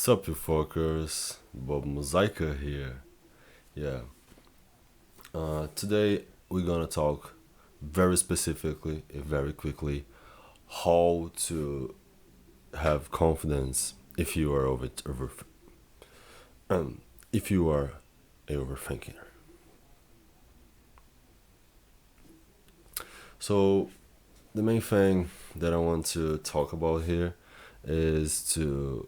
Sup, you fuckers? Bob Mosaica here. Yeah. Today we're gonna talk very specifically, very quickly, how to have confidence if you are if you are a overthinker. So the main thing that I want to talk about here is to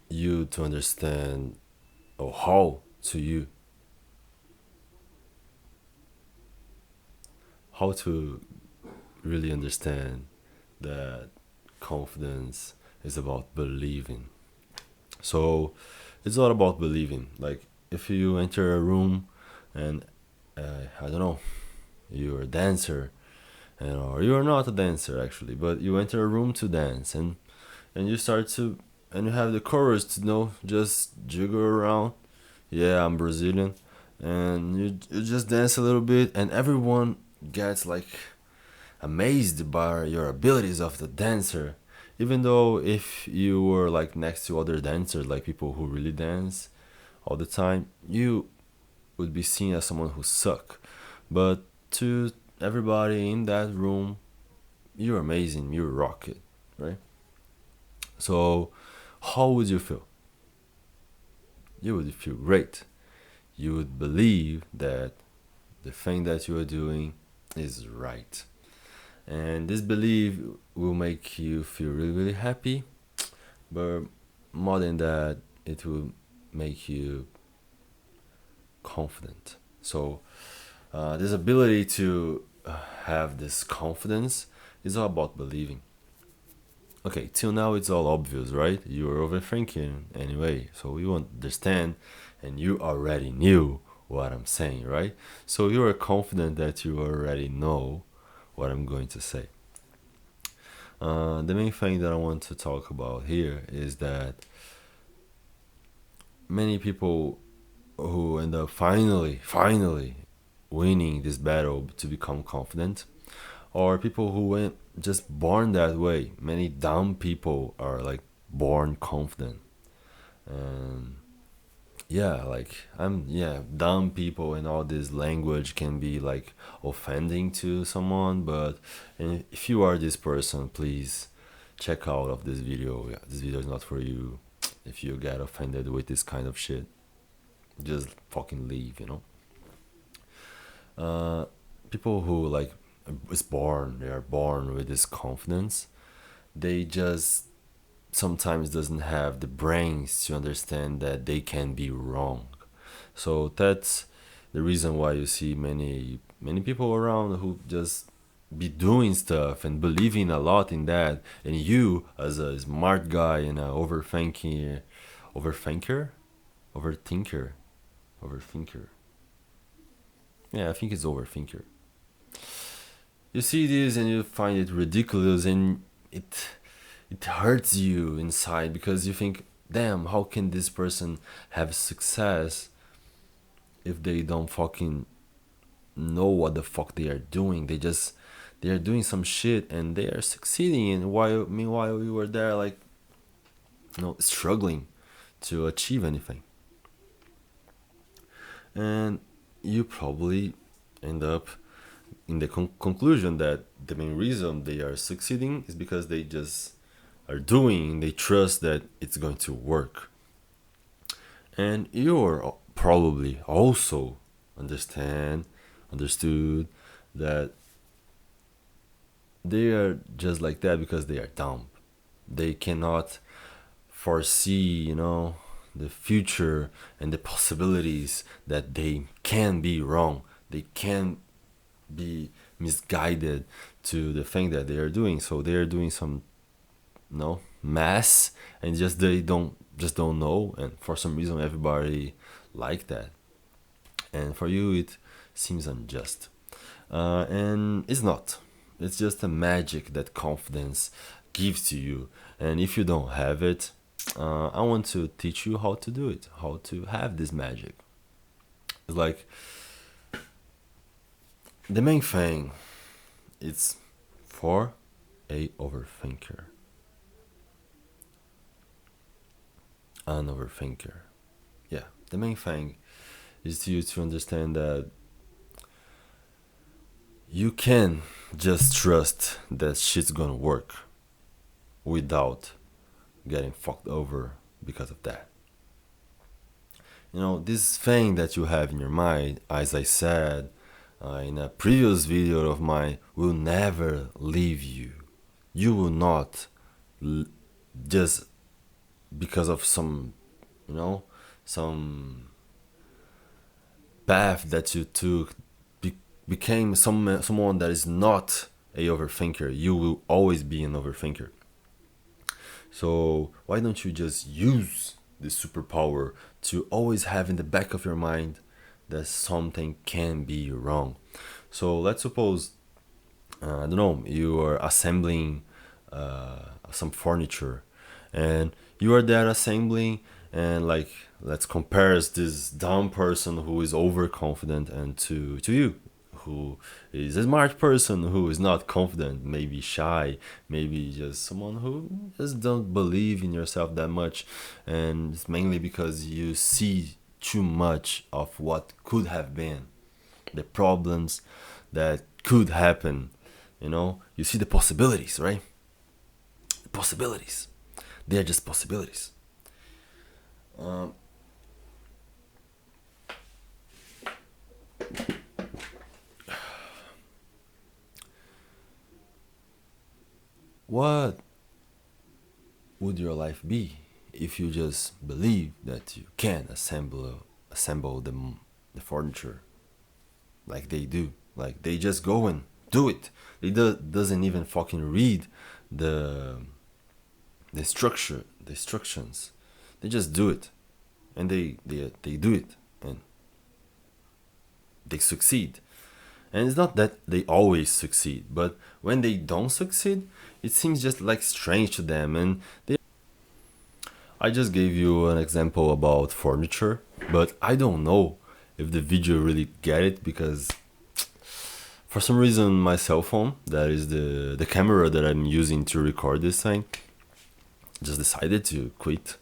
you to understand or how to really understand that confidence is about believing. So it's all about believing. Like if you enter a room and I don't know, you're a dancer and or you're not a dancer actually, but you enter a room to dance and you start to and you have the courage to know just jiggle around. Yeah, I'm Brazilian, and you just dance a little bit, and everyone gets like amazed by your abilities of the dancer. Even though if you were like next to other dancers, like people who really dance all the time, you would be seen as someone who suck. But to everybody in that room, you're amazing, you rock it, right? So how would you feel? You would feel great. You would believe that the thing that you are doing is right. And this belief will make you feel really, really happy, but more than that, it will make you confident. So, this ability to have this confidence is all about believing. Okay, till now it's all obvious, right? You're overthinking anyway, so you understand and you already knew what I'm saying, right? So you are confident that you already know what I'm going to say. The main thing that I want to talk about here is that many people who end up finally winning this battle to become confident, or people who went just born that way. Many dumb people are like born confident, and yeah, like dumb people and all this language can be like offending to someone, but if you are this person, please check out of this video. Yeah, this video is not for you. If you get offended with this kind of shit, just fucking leave, uh People who like they are born with this confidence. They just sometimes doesn't have the brains to understand that they can be wrong. So that's the reason why you see many people around who just be doing stuff and believing a lot in that, and you as a smart guy and a overthinker overthinker overthinker yeah, I think it's overthinker. You see this and you find it ridiculous, and it hurts you inside because you think, damn, how can this person have success if they don't fucking know what the fuck they are doing? They are doing some shit and they are succeeding, and while meanwhile we were there like struggling to achieve anything. And you probably end up in the conclusion that the main reason they are succeeding is because they just are doing, they trust that it's going to work. And you're probably also understood that they are just like that because they are dumb. They cannot foresee, the future and the possibilities that they can be wrong. They can be misguided to the thing that they are doing. So they are doing some mass, and they don't know, and for some reason everybody like that, and for you it seems unjust, and it's not. It's just a magic that confidence gives to you, and if you don't have it, I want to teach you how to do it, how to have this magic. It's like the main thing, it's for a overthinker. an overthinker. Yeah, the main thing is to you to understand that you can just trust that shit's gonna work without getting fucked over because of that. You know, this thing that you have in your mind, as I said in a previous video of mine, will never leave you. You will not just because of some, you know, some path that you took became someone that is not a overthinker. You will always be an overthinker. So why don't you just use this superpower to always have in the back of your mind that something can be wrong? So let's suppose, I don't know, you are assembling some furniture, and you are there assembling, and like, let's compare this dumb person who is overconfident and to you who is a smart person who is not confident, maybe shy, maybe just someone who just don't believe in yourself that much, and it's mainly because you see too much of what could have been, the problems that could happen. You know, you see the possibilities, right? The possibilities, they are just possibilities. What would your life be if you just believe that you can assemble the furniture like they do? Like they just go and do it. They doesn't even fucking read the structure, the instructions. They just do it, and they do it, and they succeed. And it's not that they always succeed, but when they don't succeed, it seems just like strange to them. And I just gave you an example about furniture, but I don't know if the video really get it, because for some reason my cell phone, that is the camera that I'm using to record this thing, just decided to quit.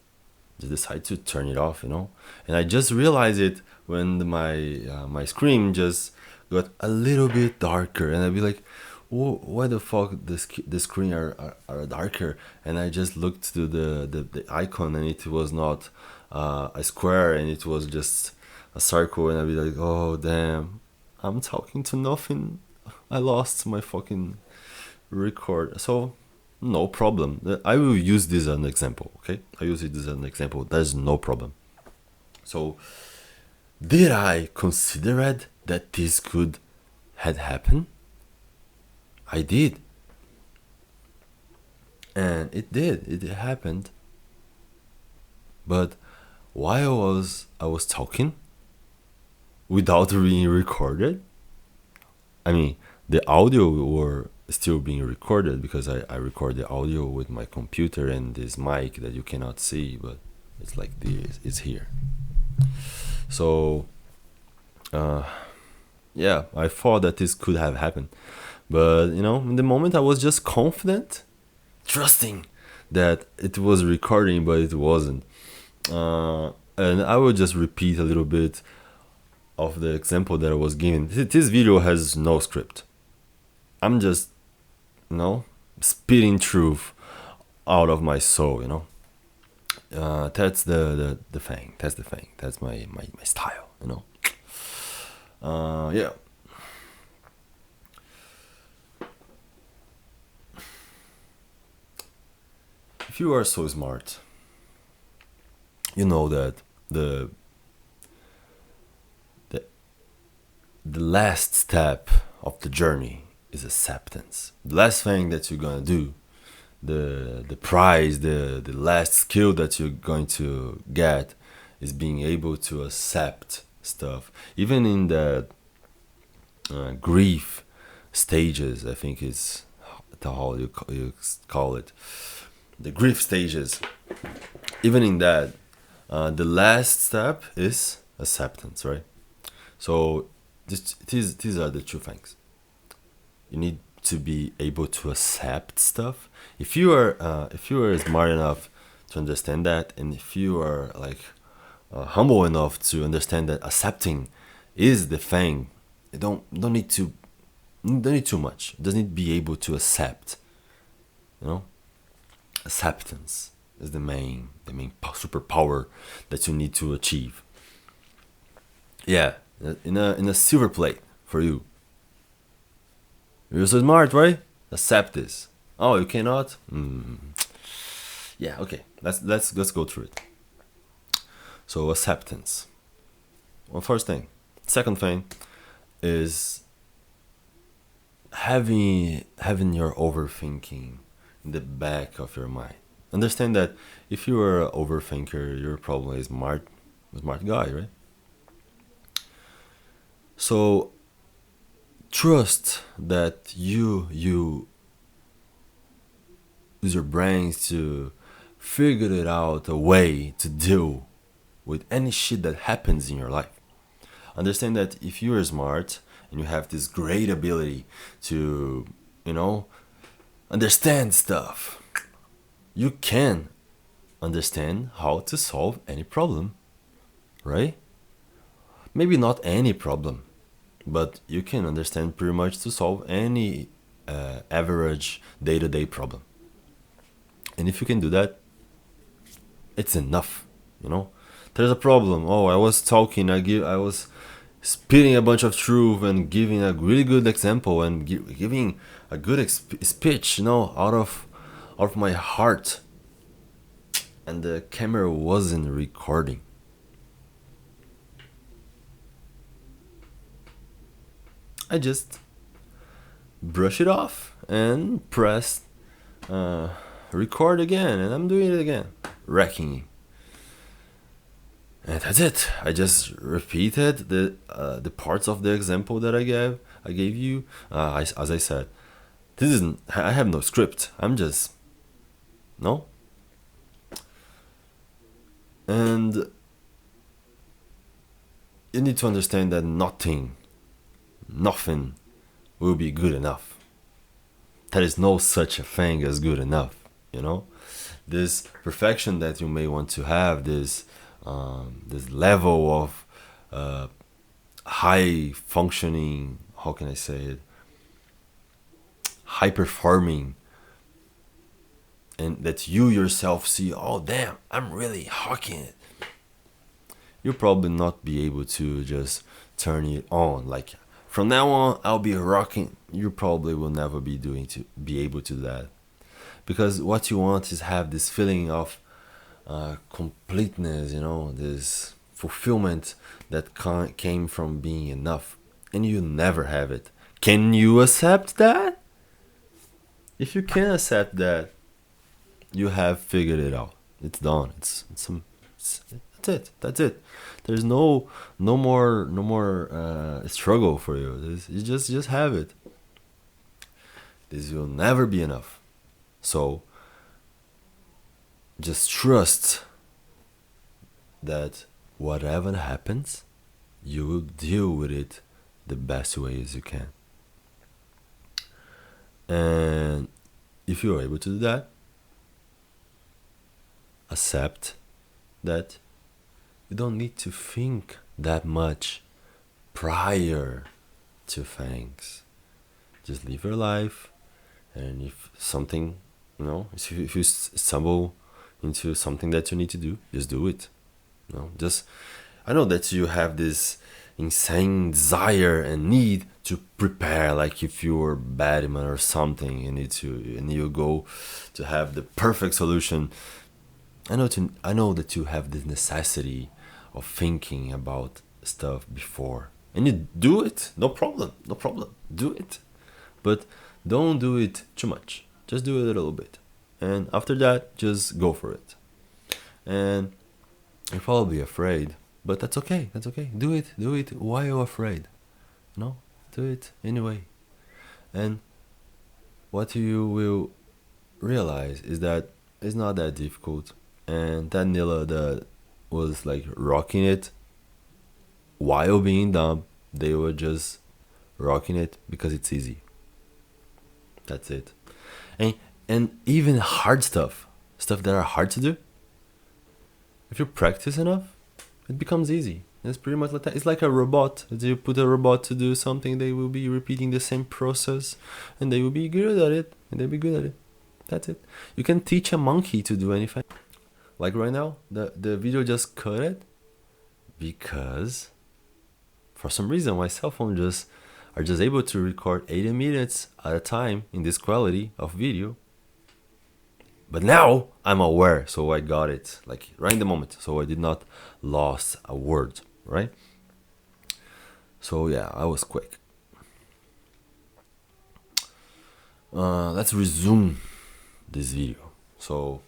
Just decided to turn it off, you know. And I just realized it when my screen just got a little bit darker, and I'd be like, why the fuck the screen are darker? And I just looked to the icon, and it was not a square, and it was just a circle, and I'd be like, oh damn, I'm talking to nothing. I lost my fucking record. So no problem, I will use this as an example. Okay, I use it as an example. There's no problem. So did I consider it that this could had happened? I did, and it did. It happened. But while I was talking without being recorded, I mean, the audio were still being recorded because I record the audio with my computer and this mic that you cannot see, but it's like this. It's here. So, yeah, I thought that this could have happened. But, you know, in the moment I was just confident, trusting that it was recording, but it wasn't. And I will just repeat a little bit of the example that I was given. This video has no script. I'm just, you know, spitting truth out of my soul, you know. That's the thing. That's the thing. That's my style, you know. Yeah. If you are so smart, you know that the last step of the journey is acceptance. The last thing that you're gonna do, the prize, the last skill that you're going to get, is being able to accept stuff, even in the grief stages. I think is how you call it, the grief stages. Even in that, the last step is acceptance, right? So these are the two things. You need to be able to accept stuff. If you are smart enough to understand that, and if you are like humble enough to understand that accepting is the thing, you don't need to don't need too much. Doesn't need to be able to accept. You know, acceptance is the main superpower that you need to achieve. Yeah, in a silver plate for you. You're so smart, right? Accept this. Oh, you cannot. Yeah, okay. Let's go through it. So acceptance. Well, first thing. Second thing is having your overthinking in the back of your mind. Understand that if you are an overthinker, you're probably a smart guy, right? So trust that you use your brains to figure it out a way to deal with any shit that happens in your life. Understand that if you are smart and you have this great ability to, you know, understand stuff, you can understand how to solve any problem, right? Maybe not any problem, but you can understand pretty much to solve any average day-to-day problem. And if you can do that, it's enough, you know. There's a problem. Oh, I was talking, I was spitting a bunch of truth and giving a really good example and giving a good speech, out of my heart, and the camera wasn't recording. I just brush it off and press record again, and I'm doing it again, wrecking. And that's it. I just repeated the parts of the example that I gave you. As I said, this isn't. I have no script. I'm just no. And you need to understand that nothing will be good enough. There is no such a thing as good enough. You know, this perfection that you may want to have, this level of high functioning. How can I say it? High performing, and that you yourself see. Oh damn! I'm really hawking it. You'll probably not be able to just turn it on. Like from now on, I'll be rocking. You probably will never be able to do that, because what you want is have this feeling of completeness. This fulfillment that came from being enough, and you never have it. Can you accept that? If you can accept that, you have figured it out. It's done. That's it. That's it. There's no more struggle for you. You just have it. This will never be enough. So just trust that whatever happens, you will deal with it the best way as you can. And if you're able to do that, accept that you don't need to think that much prior to things. Just live your life, and if something, if you stumble into something that you need to do, just do it. Just I know that you have this insane desire and need to prepare, like if you were Batman or something, and you go to have the perfect solution. I know that you have this necessity of thinking about stuff before, and you do it. No problem. No problem. Do it, but don't do it too much. Just do it a little bit, and after that, just go for it. And you're probably afraid, but that's okay. That's okay. Do it. Do it while you're afraid. No, do it anyway. And what you will realize is that it's not that difficult. And that Nila that was like rocking it while being dumb, they were just rocking it because it's easy. That's it. And and even hard stuff that are hard to do, If you practice enough, it becomes easy. It's pretty much like that. It's like a robot. If you put a robot to do something, they will be repeating the same process, and they will be good at it. And they'll be good at it. That's it. You can teach a monkey to do anything. Like right now, the video just cut it because for some reason my cell phone just are just able to record 80 minutes at a time in this quality of video. But now I'm aware, so I got it like right in the moment, so I did not lost a word, right? So yeah, I was quick. Let's resume this video. So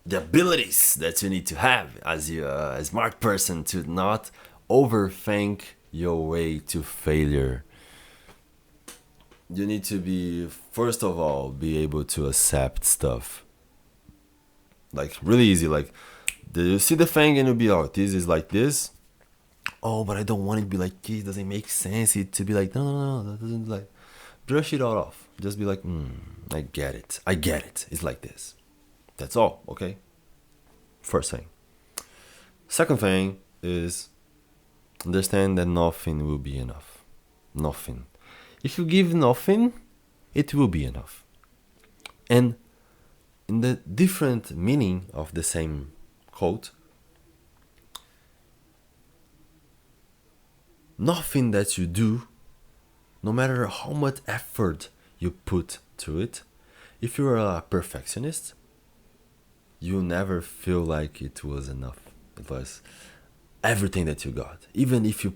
the abilities that you need to have as a smart person to not overthink your way to failure. You need to be, first of all, be able to accept stuff. Like really easy. Like you see the thing and you'll be like, this is like this. Oh, but I don't want it to be like this. Doesn't make sense. It to be like no, that doesn't like. Brush it all off. Just be like, I get it. I get it. It's like this. That's all. Okay. First thing. Second thing is understand that nothing will be enough. Nothing. If you give nothing, it will be enough. And in the different meaning of the same quote, nothing that you do, no matter how much effort you put to it, if you're a perfectionist, you'll never feel like it was enough. It was everything that you got. Even if you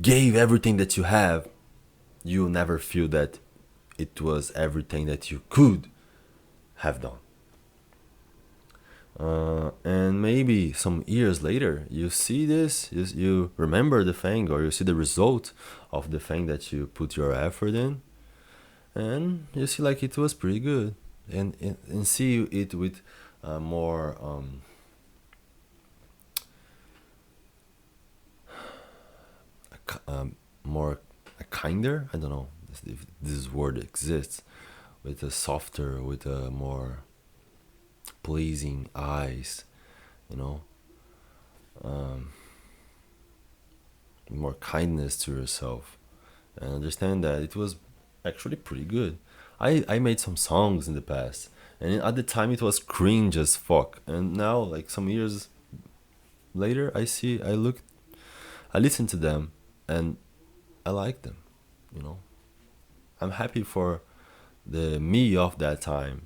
gave everything that you have, you'll never feel that it was everything that you could have done. And maybe some years later, you see this, you remember the thing, or you see the result of the thing that you put your effort in, and you see like it was pretty good, and see it with more more a kinder, I don't know if this word exists, with a softer, with a more pleasing eyes, you know, more kindness to yourself, and understand that it was actually pretty good. I made some songs in the past, and at the time it was cringe as fuck, and now like some years later I listen to them and I like them, you know. I'm happy for the me of that time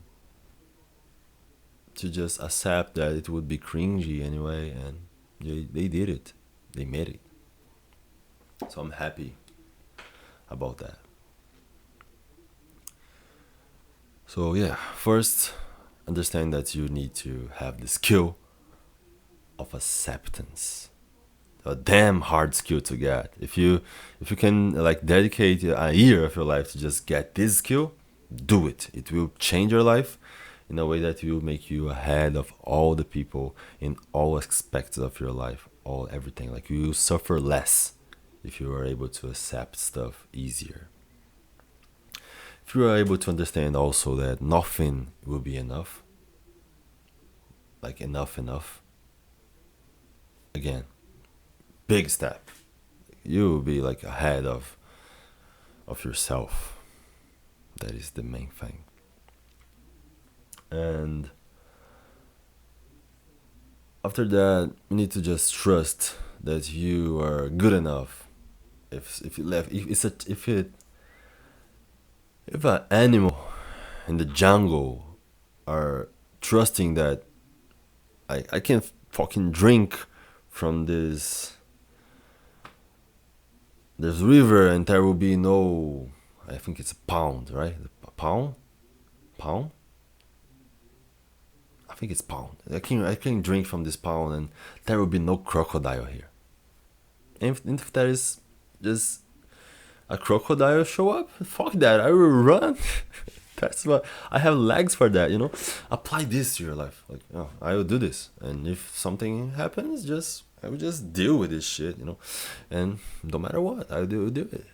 to just accept that it would be cringy anyway, and they did it. They made it. So I'm happy about that. So yeah, first understand that you need to have the skill of acceptance. A damn hard skill to get. If you can like dedicate a year of your life to just get this skill, do it. It will change your life in a way that will make you ahead of all the people in all aspects of your life, all everything. Like you will suffer less if you are able to accept stuff easier. If you are able to understand also that nothing will be enough, like enough, again, big step. You will be like ahead of yourself. That is the main thing. And after that, you need to just trust that you are good enough. If an animal in the jungle are trusting that I can fucking drink from this river and there will be no, I think it's a pound, right? A pound? I think it's pound. I can drink from this pound and there will be no crocodile here. And if there is just a crocodile show up, fuck that, I will run. That's what I have legs for that, you know. Apply this to your life. Like, oh, I will do this, and if something happens, I will just deal with this shit, you know. And no matter what, I will do it.